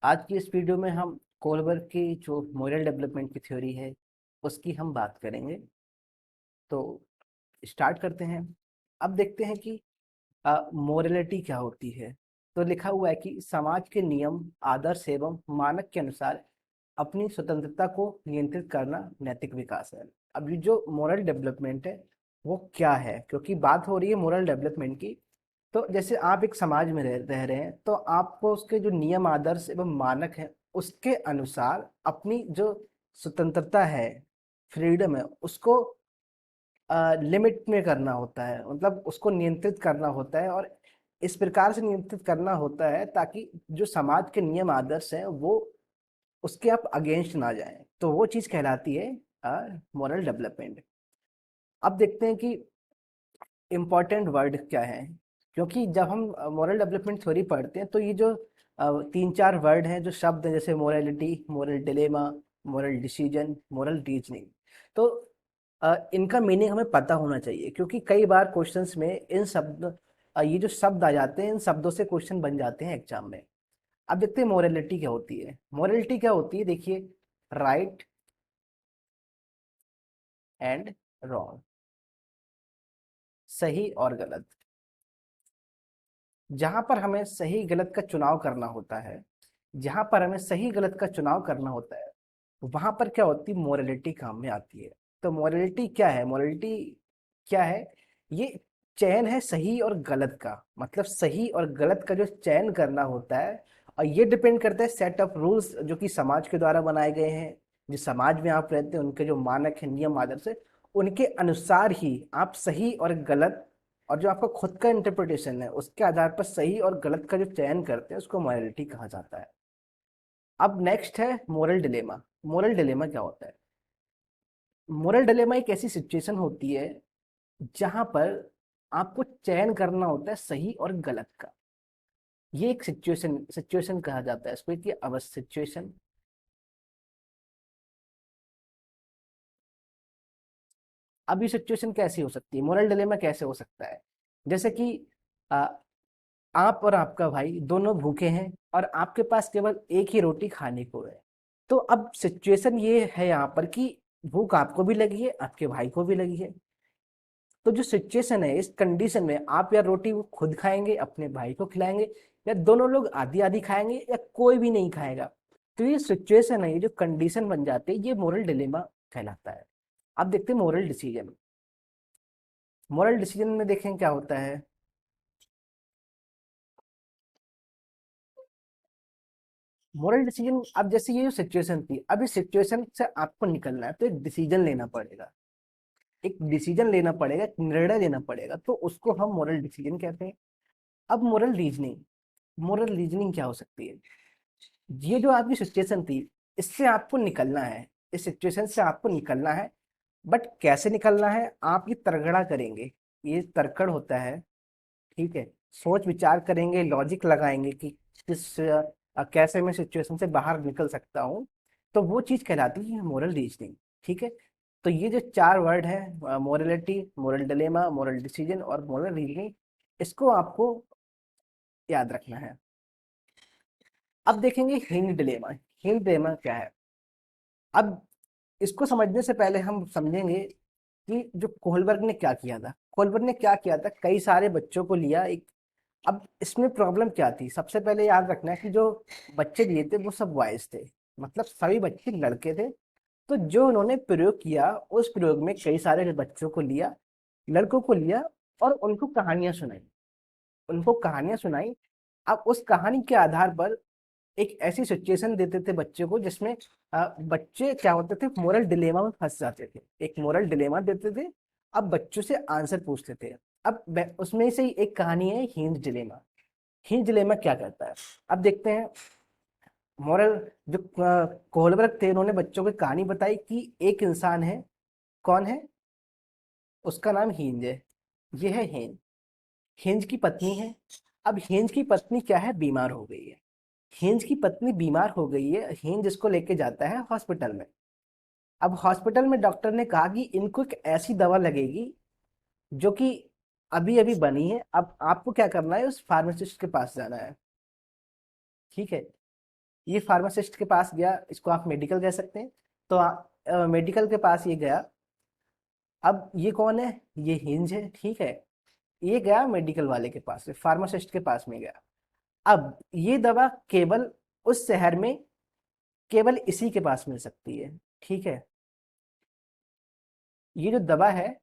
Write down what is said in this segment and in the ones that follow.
आज की इस वीडियो में हम कोलबर्ग की जो मोरल डेवलपमेंट की थ्योरी है उसकी हम बात करेंगे। तो स्टार्ट करते हैं। अब देखते हैं कि मोरलिटी क्या होती है। तो लिखा हुआ है कि समाज के नियम, आदर्श एवं मानक के अनुसार अपनी स्वतंत्रता को नियंत्रित करना नैतिक विकास है। अब ये जो मोरल डेवलपमेंट है वो क्या है, क्योंकि बात हो रही है मोरल डेवलपमेंट की। तो जैसे आप एक समाज में रह रहे हैं तो आपको उसके जो नियम, आदर्श एवं मानक हैं उसके अनुसार अपनी जो स्वतंत्रता है, फ्रीडम है, उसको लिमिट में करना होता है, मतलब उसको नियंत्रित करना होता है। और इस प्रकार से नियंत्रित करना होता है ताकि जो समाज के नियम आदर्श है वो उसके आप अगेंस्ट ना जाए, तो वो चीज कहलाती है मोरल डेवलपमेंट। अब देखते हैं कि इम्पोर्टेंट वर्ड क्या है, क्योंकि जब हम मोरल डेवलपमेंट थ्योरी पढ़ते हैं तो ये जो तीन चार वर्ड हैं, जो शब्द हैं, जैसे morality, moral dilemma, moral decision, moral reasoning, तो इनका मीनिंग हमें पता होना चाहिए, क्योंकि कई बार क्वेश्चंस में इन शब्द ये जो शब्द आ जाते हैं इन शब्दों से क्वेश्चन बन जाते हैं एग्जाम में। अब देखते हैं मोरलिटी क्या होती है। मोरलिटी क्या होती है, देखिए, राइट एंड रॉन्ग, सही और गलत। जहां पर हमें सही गलत का चुनाव करना होता है, जहां पर हमें सही गलत का चुनाव करना होता है, वहां पर क्या होती है, मोरलिटी काम में आती है। तो मोरलिटी क्या है, मोरलिटी क्या है, ये चयन है सही और गलत का, मतलब सही और गलत का जो चयन करना होता है। और ये डिपेंड करता है सेट ऑफ रूल्स जो कि समाज के द्वारा बनाए गए हैं। जो समाज में आप रहते हैं उनके जो मानक है, नियम, आदर्श है, उनके अनुसार ही आप सही और गलत, और जो आपका खुद का इंटरप्रिटेशन है उसके आधार पर सही और गलत का जो चयन करते हैं उसको मोरलिटी कहा जाता है। अब नेक्स्ट है मोरल डिलेमा। मोरल डिलेमा क्या होता है? मोरल डिलेमा एक ऐसी सिचुएशन होती है जहां पर आपको चयन करना होता है सही और गलत का। ये एक सिचुएशन सिचुएशन कहा जाता है इसको, कि अवस्थ सिचुएशन। अब ये सिचुएशन कैसी हो सकती है, मोरल डिलेमा कैसे हो सकता है? जैसे कि आ, आप और आपका भाई दोनों भूखे हैं और आपके पास केवल एक ही रोटी खाने को है। तो अब सिचुएशन ये है यहाँ पर कि भूख आपको भी लगी है, आपके भाई को भी लगी है। तो जो सिचुएशन है, इस कंडीशन में आप या रोटी वो खुद खाएंगे, अपने भाई को खिलाएंगे, या दोनों लोग आधी आधी खाएंगे, या कोई भी नहीं खाएगा। तो ये सिचुएशन है, ये जो कंडीशन बन जाते हैं, ये मोरल डिलेमा कहलाता है। अब देखते हैं मोरल डिसीजन। मोरल डिसीजन में देखें क्या होता है। मोरल डिसीजन, अब जैसे ये जो सिचुएशन थी, अब इस सिचुएशन से आपको निकलना है तो एक डिसीजन लेना पड़ेगा। एक डिसीजन लेना पड़ेगा, एक निर्णय लेना पड़ेगा, तो उसको हम मोरल डिसीजन कहते हैं। अब मोरल रीजनिंग। मोरल रीजनिंग क्या हो सकती है? ये जो आपकी सिचुएशन थी, इससे आपको निकलना है, इस सिचुएशन से आपको निकलना है। बट कैसे निकलना है, आप ये तर्कड़ा करेंगे। ये तर्कड़ होता है, ठीक है। सोच विचार करेंगे, लॉजिक लगाएंगे कि कैसे मैं सिचुएशन से बाहर निकल सकता हूँ। तो वो चीज कहलाती है मोरल रीजनिंग, ठीक है। तो ये जो चार वर्ड है, morality, moral dilemma, moral decision और मोरल रीजनिंग, इसको आपको याद रखना है। अब देखेंगे हिंज डिलेमा। हिंज डिलेमा क्या है? अब इसको समझने से पहले हम समझेंगे कि जो कोहलबर्ग ने क्या किया था। कोहलबर्ग ने क्या किया था, कई सारे बच्चों को लिया एक। अब इसमें प्रॉब्लम क्या थी, सबसे पहले याद रखना है कि जो बच्चे लिए थे वो सब बॉयज थे, मतलब सभी बच्चे लड़के थे। तो जो उन्होंने प्रयोग किया, उस प्रयोग में कई सारे बच्चों को लिया, लड़कों को लिया, और उनको कहानियां सुनाई। उनको कहानियां सुनाई। अब उस कहानी के आधार पर एक ऐसी सिचुएशन देते थे बच्चे को जिसमें बच्चे क्या होते थे, मोरल डिलेमा में फंस जाते थे। एक मोरल डिलेमा देते थे, अब बच्चों से आंसर पूछते थे। अब उसमें से ही एक कहानी है हिंज डिलेमा। हिंज डिलेमा क्या कहता है, अब देखते हैं। मोरल, जो कोहलबर्ग थे, उन्होंने बच्चों को कहानी बताई कि एक इंसान है। कौन है? उसका नाम हिंज है। ये है हिंज। हिंज की पत्नी है। अब हिंज की पत्नी क्या है, बीमार हो गई है। हिंज की पत्नी बीमार हो गई है, हिंज इसको लेके जाता है हॉस्पिटल में। अब हॉस्पिटल में डॉक्टर ने कहा कि इनको एक ऐसी दवा लगेगी जो कि अभी अभी बनी है। अब आपको क्या करना है, उस फार्मासिस्ट के पास जाना है, ठीक है। ये फार्मासिस्ट के पास गया, इसको आप मेडिकल कह सकते हैं। तो मेडिकल के पास ये गया। अब ये कौन है? ये हिंज है, ठीक है। ये गया मेडिकल वाले के पास, फार्मासिस्ट के पास में गया। अब ये दवा केवल उस शहर में केवल इसी के पास मिल सकती है, ठीक है। ये जो दवा है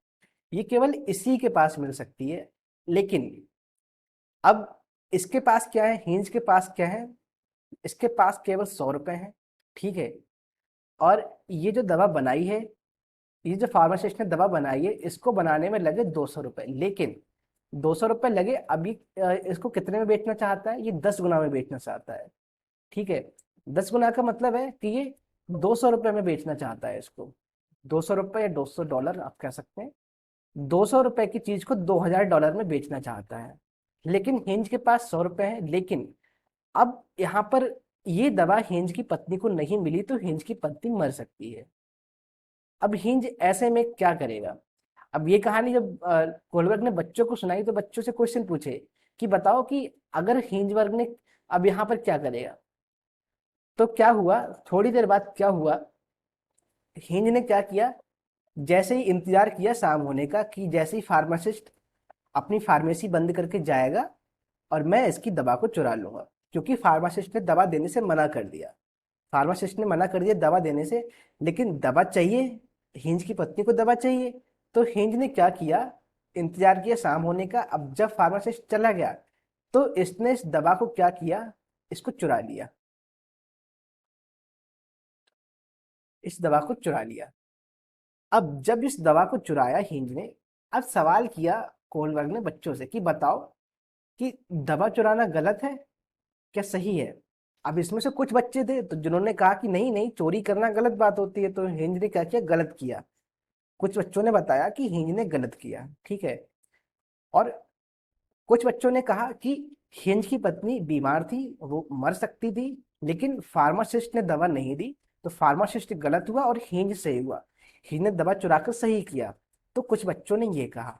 ये केवल इसी के पास मिल सकती है। लेकिन अब इसके पास क्या है, हिंज के पास क्या है? इसके पास केवल 100 रुपए हैं, ठीक है। और ये जो दवा बनाई है, ये जो फार्मासिस्ट ने दवा बनाई है, इसको बनाने में लगे 200 रुपए। लेकिन 200 रुपए लगे, अभी इसको कितने में बेचना चाहता है? ये 10 गुना में बेचना चाहता है, ठीक है। 10 गुना का मतलब है कि ये 200 रुपए में बेचना चाहता है इसको। 200 रुपए या $200 आप कह सकते हैं। 200 रुपए की चीज को $2000 में बेचना चाहता है। लेकिन हिंज के पास 100 रुपए है। लेकिन अब यहाँ पर ये दवा हिंज की पत्नी को नहीं मिली तो हिंज की पत्नी मर सकती है। अब हिंज ऐसे में क्या करेगा? अब ये कहानी जब कोलबर्ग ने बच्चों को सुनाई तो बच्चों से क्वेश्चन पूछे कि बताओ कि अगर हिंजबर्ग ने अब यहाँ पर क्या करेगा। तो क्या हुआ, थोड़ी देर बाद क्या हुआ, हिंज ने क्या किया, जैसे ही इंतजार किया शाम होने का कि जैसे ही फार्मासिस्ट अपनी फार्मेसी बंद करके जाएगा और मैं इसकी दवा को चुरा लूंगा, क्योंकि फार्मासिस्ट ने दवा देने से मना कर दिया। फार्मासिस्ट ने मना कर दिया दवा देने से, लेकिन दवा चाहिए, हिंज की पत्नी को दवा चाहिए। तो हिंज ने क्या किया, इंतजार किया शाम होने का। अब जब फार्मासिस्ट चला गया तो इसने इस दवा को क्या किया, इसको चुरा लिया, इस दवा को चुरा लिया। अब जब इस दवा को चुराया हिंज ने, अब सवाल किया कोलबर्ग ने बच्चों से कि बताओ कि दवा चुराना गलत है क्या सही है? अब इसमें से कुछ बच्चे थे तो जिन्होंने कहा कि नहीं नहीं, चोरी करना गलत बात होती है। तो हिंज ने क्या किया, गलत किया। कुछ बच्चों ने बताया कि हिंज ने गलत किया, ठीक है। और कुछ बच्चों ने कहा कि हिंज की पत्नी बीमार थी, वो मर सकती थी, लेकिन फार्मासिस्ट ने दवा नहीं दी, तो फार्मासिस्ट गलत हुआ और हिंज सही हुआ। हिंज ने दवा चुराकर सही किया। तो कुछ बच्चों ने ये कहा।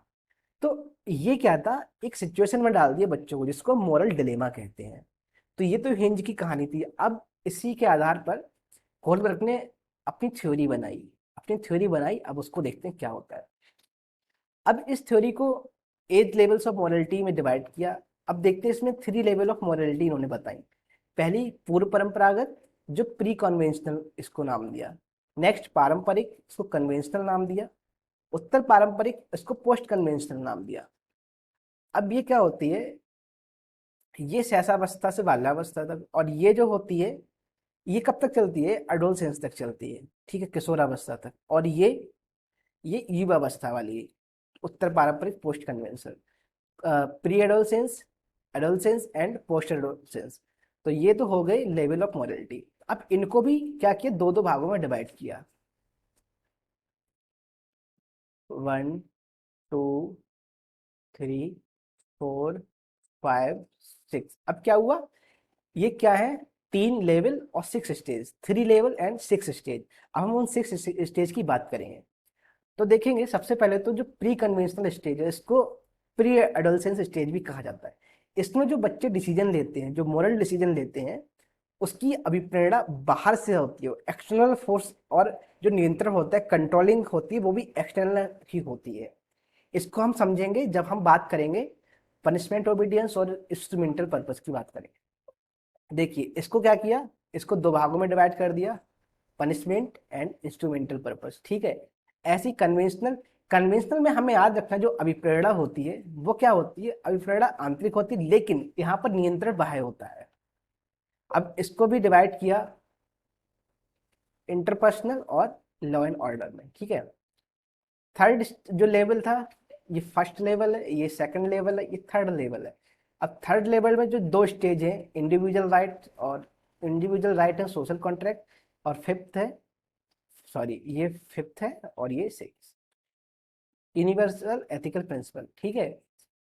तो ये क्या था, एक सिचुएशन में डाल दिया बच्चों को, जिसको मोरल डिलेमा कहते हैं। तो ये तो हिंज की कहानी थी। अब इसी के आधार पर कोलबर्ग ने अपनी थ्योरी बनाई, अब उसको देखते हैं क्या होता है। अब इस थ्योरी को 8 लेवल्स ऑफ मॉरलिटी में डिवाइड किया। अब देखते हैं इसमें 3 लेवल ऑफ मॉरलिटी इन्होंने बताई। पहली पूर्व परंपरागत, जो प्री कन्वेंशनल, इसको नाम दिया। नेक्स्ट पारंपरिक, इसको कन्वेंशनल नाम दिया। उत्तर पारंपरिक, इसको पोस्ट कन्वेंशनल नाम दिया। अब ये क्या होती है, ये शैशवावस्था से बाल्यावस्था तक, और ये जो होती है ये कब तक चलती है, एडोलसेंस तक चलती है, ठीक है, किशोरावस्था तक। और ये युवावस्था वाली, उत्तर पारंपरिक post conventional, pre adolescence, adolescence and post adolescence. तो ये तो हो गई लेवल ऑफ मॉरलिटी। अब इनको भी क्या किया, दो दो भागों में डिवाइड किया, 1 2 3 4 5 6। अब क्या हुआ, ये क्या है, 3 लेवल और 6 स्टेज, 3 लेवल एंड 6 स्टेज। अब हम उन 6 स्टेज की बात करेंगे। तो देखेंगे सबसे पहले तो जो प्री कन्वेंशनल स्टेज है, इसको प्री एडोलसेंस स्टेज भी कहा जाता है। इसमें जो बच्चे डिसीजन लेते हैं, जो मोरल डिसीजन लेते हैं, उसकी अभिप्रेरणा बाहर से होती है, एक्सटर्नल फोर्स, और जो नियंत्रण होता है, कंट्रोलिंग होती है, वो भी एक्सटर्नल ही होती है। इसको हम समझेंगे जब हम बात करेंगे पनिशमेंट ओबीडियंस और इंस्ट्रूमेंटल पर्पस की बात करेंगे। देखिए इसको क्या किया, इसको दो भागों में डिवाइड कर दिया, पनिशमेंट एंड इंस्ट्रूमेंटल पर्पस, ठीक है। ऐसी कन्वेंशनल, कन्वेंशनल में हमें याद रखना, जो अभिप्रेरणा होती है वो क्या होती है, अभिप्रेरणा आंतरिक होती है, लेकिन यहाँ पर नियंत्रण बाह्य होता है। अब इसको भी डिवाइड किया इंटरपर्सनल और लॉ एंड ऑर्डर में, ठीक है। थर्ड जो लेवल था, ये फर्स्ट लेवल है, ये सेकंड लेवल है, ये थर्ड लेवल है। अब थर्ड लेवल में जो दो स्टेज है, individual right and social contract, और फिफ्थ है, सॉरी ये फिफ्थ है और ये सिक्स, यूनिवर्सल एथिकल प्रिंसिपल, ठीक है।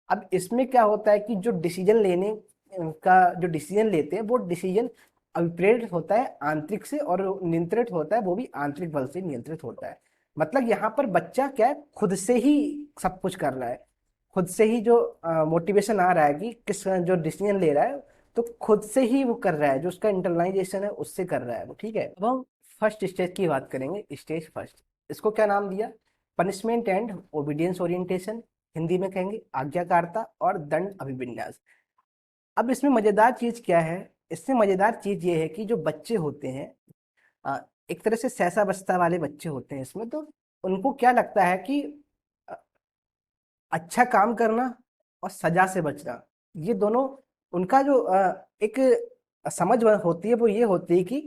अब इसमें क्या होता है कि जो डिसीजन लेने का, जो डिसीजन लेते हैं वो डिसीजन अभिप्रेरित होता है आंतरिक से, और नियंत्रित होता है वो भी आंतरिक बल से नियंत्रित होता है। मतलब यहाँ पर बच्चा क्या है, खुद से ही सब कुछ कर रहा है, खुद से ही जो मोटिवेशन आ रहा है कि किस जो डिसीजन ले रहा है तो खुद से ही वो कर रहा है, जो उसका इंटरनलाइजेशन है उससे कर रहा है वो, ठीक है। अब हम फर्स्ट स्टेज की बात करेंगे, स्टेज फर्स्ट। इसको क्या नाम दिया? Punishment and obedience orientation, Hindi में कहेंगे आज्ञाकारिता और दंड अभिविन्यास। अब इसमें मजेदार चीज क्या है? इसमें मजेदार चीज ये है कि जो बच्चे होते हैं, अ, एक तरह से सहसावस्था वाले बच्चे होते हैं इसमें, तो उनको क्या लगता है कि अ, अच्छा काम करना और सजा से बचना, ये दोनों उनका जो एक समझ होती है वो ये होती है कि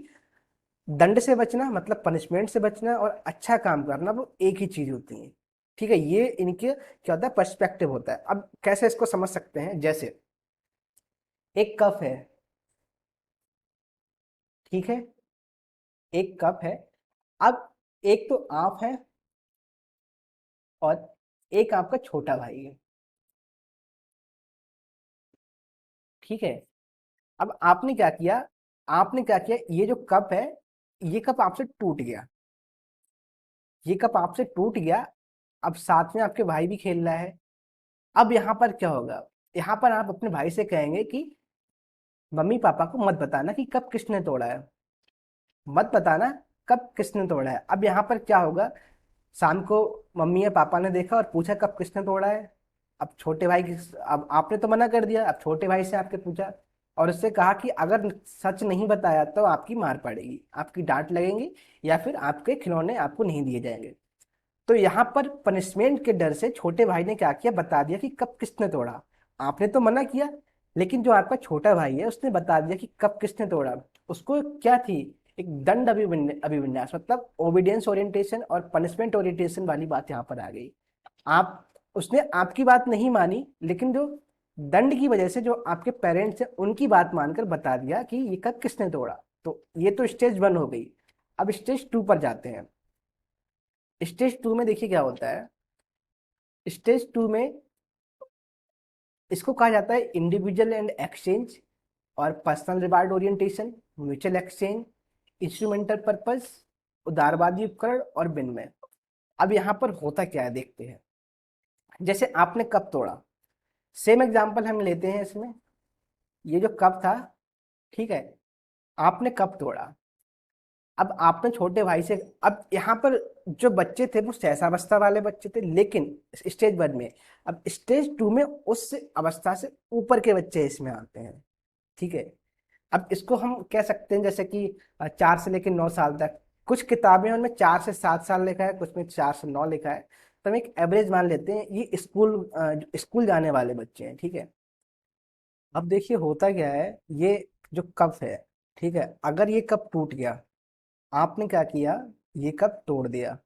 दंड से बचना मतलब पनिशमेंट से बचना और अच्छा काम करना वो एक ही चीज होती है, ठीक है। ये इनके क्या होता है, पर्सपेक्टिव होता है। अब कैसे इसको समझ सकते हैं? जैसे एक कप है, ठीक है, एक कप है। अब एक तो आप है और एक आपका छोटा भाई है, ठीक है। अब आपने क्या किया, ये जो कप है, ये कप आपसे टूट गया, ये कप आपसे टूट गया। अब साथ में आपके भाई भी खेल रहा है। अब यहाँ पर क्या होगा? यहाँ पर आप अपने भाई से कहेंगे कि मम्मी पापा को मत बताना कि कब किसने तोड़ा है, मत बताना कब किसने तोड़ा है। अब यहाँ पर क्या होगा? शाम को मम्मी या पापा ने देखा और पूछा कब किसने तोड़ा है। अब छोटे भाई की, अब आपने तो मना कर दिया, अब छोटे भाई से आपके पूछा और उससे कहा कि अगर सच नहीं बताया तो आपकी मार पड़ेगी, आपकी डांट लगेंगी, या फिर आपके खिलौने आपको नहीं दिए जाएंगे। तो यहाँ पर पनिशमेंट के डर से छोटे भाई ने क्या किया, बता दिया कि कब किसने तोड़ा। आपने तो मना किया, लेकिन जो आपका छोटा भाई है उसने बता दिया कि कब किसने तोड़ा। उसको क्या थी, एक दंड अभिविन्यास मतलब ओबीडियंस ओरिएंटेशन और पनिशमेंट ओरिएंटेशन वाली बात यहाँ पर आ गई। आप उसने आपकी बात नहीं मानी, लेकिन जो दंड की वजह से जो आपके पेरेंट्स हैं उनकी बात मानकर बता दिया कि ये कब किसने तोड़ा। तो ये तो स्टेज 1 हो गई। अब स्टेज 2 पर जाते हैं। स्टेज 2 में देखिए क्या होता है। स्टेज 2 में इसको कहा जाता है इंडिविजुअल एंड एक्सचेंज और personal reward orientation, mutual exchange, instrumental purpose, उदारवादी उपकरण और विनिमय। अब यहाँ पर होता क्या है देखते हैं। जैसे आपने कप तोड़ा, सेम एग्जांपल हम लेते हैं इसमें। ये जो कप था, ठीक है, आपने कप तोड़ा। अब आपने छोटे भाई से, अब यहाँ पर जो बच्चे थे वो सहसावस्था वाले बच्चे थे, लेकिन स्टेज 1 में। अब स्टेज 2 में उस अवस्था से ऊपर के बच्चे इसमें आते हैं, ठीक है। अब इसको हम कह सकते हैं जैसे कि 4 से लेकर 9 साल तक। कुछ किताबें उनमें 4 से 7 साल लिखा है, कुछ में 4 से 9 लिखा है। तो हम एक एवरेज मान लेते हैं, ये स्कूल जाने वाले बच्चे हैं, ठीक है। अब देखिए होता क्या है, ये जो कप है, ठीक है, अगर ये कप टूट गया, आपने क्या किया, ये कप तोड़ दिया,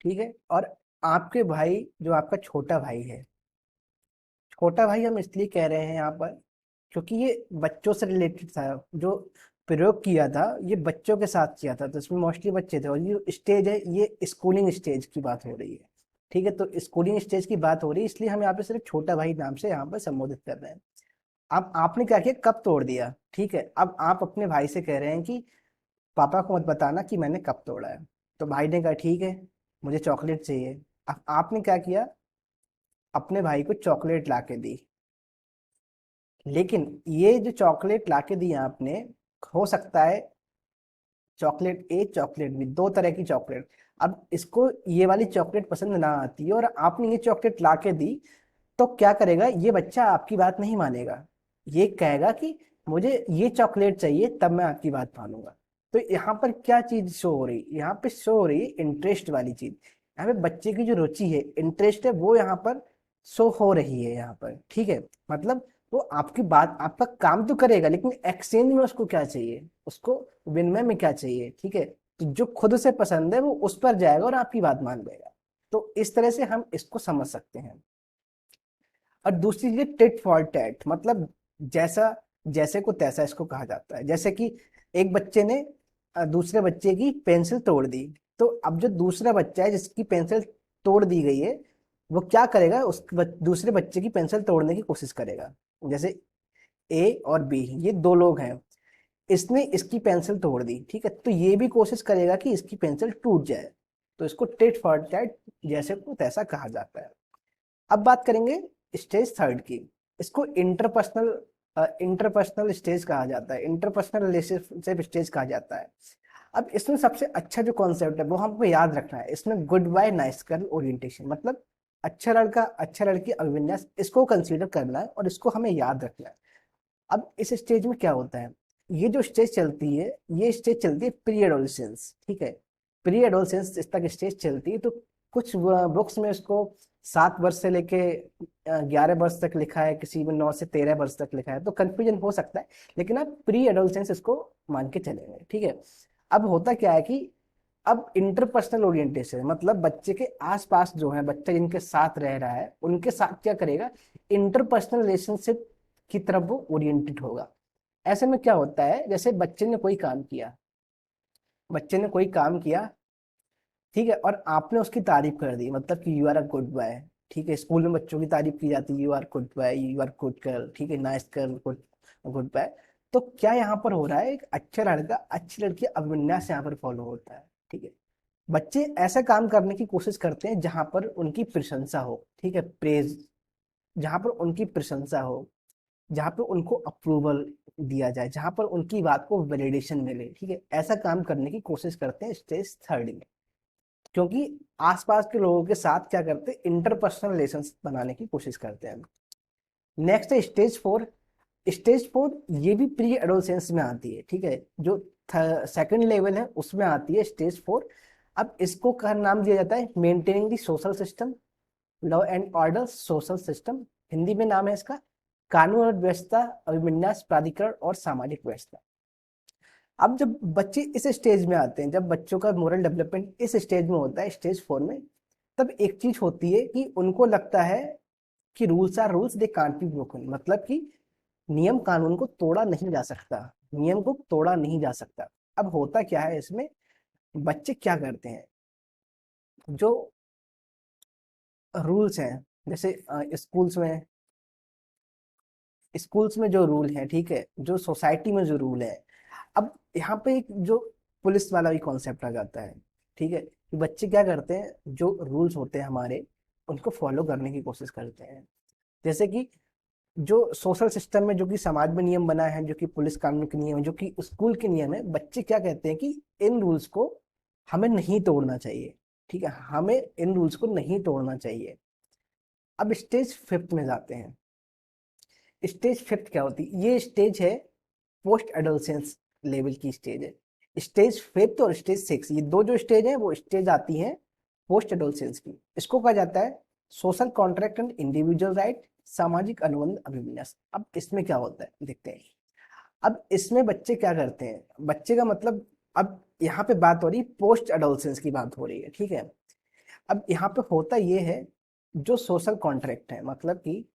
ठीक है। और आपके भाई, जो आपका छोटा भाई है, छोटा भाई हम इसलिए कह रहे हैं यहाँ पर क्योंकि ये बच्चों से रिलेटेड था। जो प्रयोग किया था ये बच्चों के साथ किया था, तो इसमें मोस्टली बच्चे थे। और ये स्टेज है, ये स्कूलिंग स्टेज की बात हो रही है, ठीक है। तो स्कूलिंग स्टेज की बात हो रही है, इसलिए हम यहाँ पे सिर्फ छोटा भाई नाम से यहाँ पर संबोधित कर रहे हैं। अब आपने क्या किया, कप तोड़ दिया, ठीक है। अब आप अपने भाई से कह रहे हैं कि पापा को मत बताना कि मैंने कप तोड़ा है। तो भाई ने कहा ठीक है, मुझे चॉकलेट चाहिए। अब आपने क्या किया, अपने भाई को चॉकलेट ला के दी। लेकिन ये जो चॉकलेट ला के दी आपने, हो सकता है चॉकलेट ए चॉकलेट बी, दो तरह की चॉकलेट। अब इसको ये वाली चॉकलेट पसंद ना आती है और आपने ये चॉकलेट ला के दी, तो क्या करेगा ये बच्चा, आपकी बात नहीं मानेगा। ये कहेगा कि मुझे ये चॉकलेट चाहिए तब मैं आपकी बात मानूंगा। तो यहाँ पर क्या चीज शो हो रही, यहाँ पे शो हो रही है इंटरेस्ट वाली चीज। यहाँ पे बच्चे की जो रुचि है, इंटरेस्ट है, वो यहाँ पर शो हो रही है यहाँ पर, ठीक है। मतलब वो आपकी बात, आपका काम तो करेगा, लेकिन एक्सचेंज में उसको क्या चाहिए, उसको विनिमय में क्या चाहिए, ठीक है। तो जो खुद से पसंद है वो उस पर जाएगा और आपकी बात मान लेगा। तो इस तरह से हम इसको समझ सकते हैं। और दूसरी चीज टिट फॉर टैट, मतलब जैसा, जैसे को तैसा इसको कहा जाता है। जैसे कि एक बच्चे ने दूसरे बच्चे की पेंसिल तोड़ दी, तो अब जो दूसरा बच्चा है जिसकी पेंसिल तोड़ दी गई है, वो क्या करेगा, दूसरे बच्चे की पेंसिल तोड़ने की कोशिश करेगा। जैसे ए और बी, ये दो लोग हैं, इसने इसकी पेंसिल तोड़ दी, ठीक है, तो ये भी कोशिश करेगा कि इसकी पेंसिल टूट जाए। तो इसको टिट फॉर टैट, जैसे को तैसा कहा जाता है। अब बात करेंगे स्टेज 3 की। इसको इंटरपर्सनल स्टेज कहा जाता है, इंटरपर्सनल रिलेशनशिप स्टेज कहा जाता है। अब इसमें सबसे अच्छा जो कॉन्सेप्ट है वो हमको याद रखना है, इसमें good boy nice girl orientation, मतलब अच्छा लड़का अच्छा लड़की अभिविन्यास, इसको कंसीडर करना है और इसको हमें याद रखना है। अब इस स्टेज में क्या होता है, ये जो स्टेज चलती है, ये स्टेज चलती है प्री एडोलसेंस, ठीक है। प्री एडोलसेंस तक स्टेज चलती है, तो कुछ बुक्स में इसको 7 वर्ष से लेके 11 वर्ष तक लिखा है, किसी में 9 से 13 वर्ष तक लिखा है, तो कंफ्यूजन हो सकता है, लेकिन आप प्री एडोलसेंस इसको मान के चलेंगे, ठीक है। अब होता क्या है कि अब इंटरपर्सनल ओरिएंटेशन मतलब बच्चे के आसपास जो है, बच्चा जिनके साथ रह रहा है उनके साथ क्या करेगा, इंटरपर्सनल रिलेशनशिप की तरफ वो ओरिएंटेड होगा। ऐसे में क्या होता है, जैसे बच्चे ने कोई काम किया, ठीक है, और आपने उसकी तारीफ कर दी, मतलब कि you are a good boy, ठीक है। स्कूल में बच्चों की तारीफ की जाती है, you are good boy, you are good girl, ठीक है, nice girl, good good boy. तो क्या यहाँ पर हो रहा है, एक अच्छा लड़का अच्छी लड़की अभिविन्यास यहाँ पर फॉलो होता है, ठीक है। बच्चे ऐसा काम करने की कोशिश करते हैं जहां पर उनकी प्रशंसा हो, ठीक है, प्रेज, जहां पर उनकी प्रशंसा हो, जहां पर उनको अप्रूवल दिया जाए, जहां पर उनकी बात को वैलिडेशन मिले, ठीक है, ऐसा काम करने की कोशिश करते हैं स्टेज थर्ड में। क्योंकि आसपास के लोगों के साथ क्या करते हैं, इंटरपर्सनल रिलेशन बनाने की कोशिश करते हैं। नेक्स्ट है स्टेज 4। स्टेज 4 ये भी प्री एडोलसेंस में आती है, ठीक है, जो सेकंड लेवल है उसमें आती है स्टेज 4। अब इसको का नाम दिया जाता है maintaining the social system, law and order social system, Hindi में नाम है इसका कानून और व्यवस्था, अभिविन्यास प्राधिकरण और सामाजिक व्यवस्था। अब जब बच्चे इस स्टेज में आते हैं, जब बच्चों का मोरल डेवलपमेंट इस स्टेज में होता है, स्टेज 4 में, तब एक चीज होती है कि उनको लगता है कि rules are rules, they can't be broken, मतलब कि नियम कानून को तोड़ा नहीं जा सकता, नियम को तोड़ा नहीं जा सकता। अब होता क्या है इसमें, बच्चे क्या करते हैं, जो रूल्स हैं, जैसे स्कूल्स में जो रूल है, ठीक है, जो सोसाइटी में जो रूल है, अब यहाँ पे एक जो पुलिस वाला भी कॉन्सेप्ट आ जाता है, ठीक है, कि बच्चे क्या करते हैं, जो रूल्स होते हैं हमारे उनको फॉलो करने की कोशिश करते हैं। जैसे कि जो सोशल सिस्टम में, जो कि समाज में नियम बना है, जो कि पुलिस कानून के नियम है, जो कि स्कूल के नियम है, बच्चे क्या कहते हैं कि इन रूल्स को हमें नहीं तोड़ना चाहिए, ठीक है, हमें इन रूल्स को नहीं तोड़ना चाहिए। अब स्टेज 5 में जाते हैं। स्टेज 5 क्या होती है, ये स्टेज है पोस्ट एडोलसेंस लेवल की स्टेज है। स्टेज 5 और स्टेज 6, ये दो जो स्टेज है वो स्टेज आती है पोस्ट एडोलसेंस की। इसको कहा जाता है social contract and individual right, सामाजिक अनुबंध अभिविन्यास। अब इसमें क्या होता है देखते हैं। अब इसमें बच्चे क्या करते हैं, बच्चे का मतलब, अब यहाँ पे बात हो रही पोस्ट एडोलसेंस की बात हो रही है, ठीक है। अब यहाँ पे होता ये है, जो सोशल कॉन्ट्रैक्ट है, मतलब कि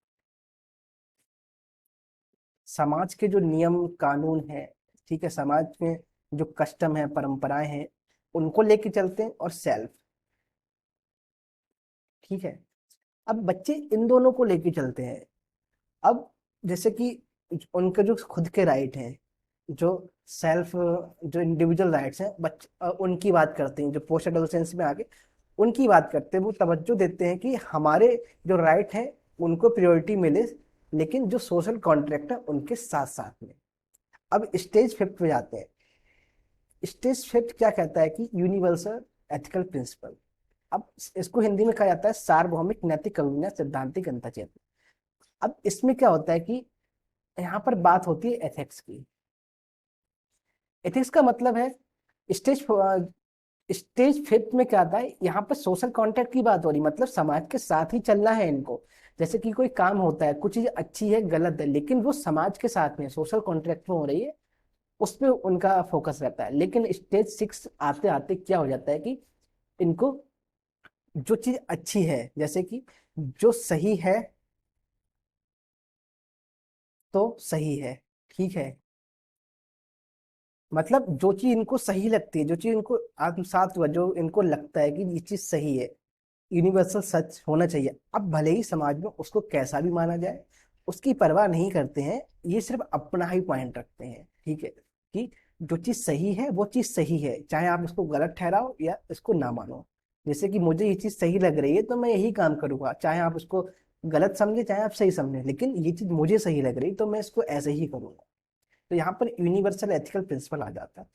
समाज के जो नियम कानून है, ठीक है, समाज में जो कस्टम है परंपराएं हैं, उनको लेके चलते हैं, और सेल्फ, ठीक है। अब बच्चे इन दोनों को लेके चलते हैं। अब जैसे कि उनके जो खुद के राइट हैं, जो सेल्फ, जो इंडिविजुअल राइट्स हैं, उनकी बात करते हैं, जो पोस्ट एडोलसेंस में आके उनकी बात करते हैं, वो तवज्जो देते हैं कि हमारे जो राइट हैं उनको प्रायोरिटी मिले, लेकिन जो सोशल कॉन्ट्रैक्ट है उनके साथ साथ में। अब स्टेज 5 पे जाते हैं। स्टेज 5 क्या कहता है कि यूनिवर्सल एथिकल प्रिंसिपल। अब इसको हिंदी में कहा जाता है सार्वभौमिक नैतिक अभिनय सैद्धांतिक अंतःचेतना। अब इसमें क्या होता है कि यहाँ पर बात होती है एथिक्स की। एथिक्स का मतलब है, स्टेज स्टेज 5 में क्या आता है, यहाँ पर सोशल कॉन्ट्रैक्ट की बात हो रही, मतलब समाज के साथ ही चलना है इनको। जैसे कि कोई काम होता है, कुछ चीज अच्छी है गलत है, लेकिन वो समाज के साथ में सोशल कॉन्ट्रैक्ट में हो रही है, उस पे उनका फोकस रहता है। लेकिन स्टेज 6 आते आते क्या हो जाता है कि इनको जो चीज अच्छी है, जैसे कि जो सही है तो सही है, ठीक है, मतलब जो चीज इनको सही लगती है, जो चीज इनको आत्मसात हुआ, जो इनको लगता है कि ये चीज सही है, यूनिवर्सल सच होना चाहिए, अब भले ही समाज में उसको कैसा भी माना जाए, उसकी परवाह नहीं करते हैं, ये सिर्फ अपना ही पॉइंट रखते हैं, ठीक है, कि जो चीज सही है वो चीज सही है, चाहे आप उसको गलत ठहराओ या इसको ना मानो। जैसे कि मुझे ये चीज सही लग रही है तो मैं यही काम करूंगा, चाहे आप उसको गलत समझे चाहे आप सही समझे, लेकिन ये चीज मुझे सही लग रही तो मैं इसको ऐसे ही करूंगा। तो यहाँ पर यूनिवर्सल एथिकल प्रिंसिपल आ जाता है।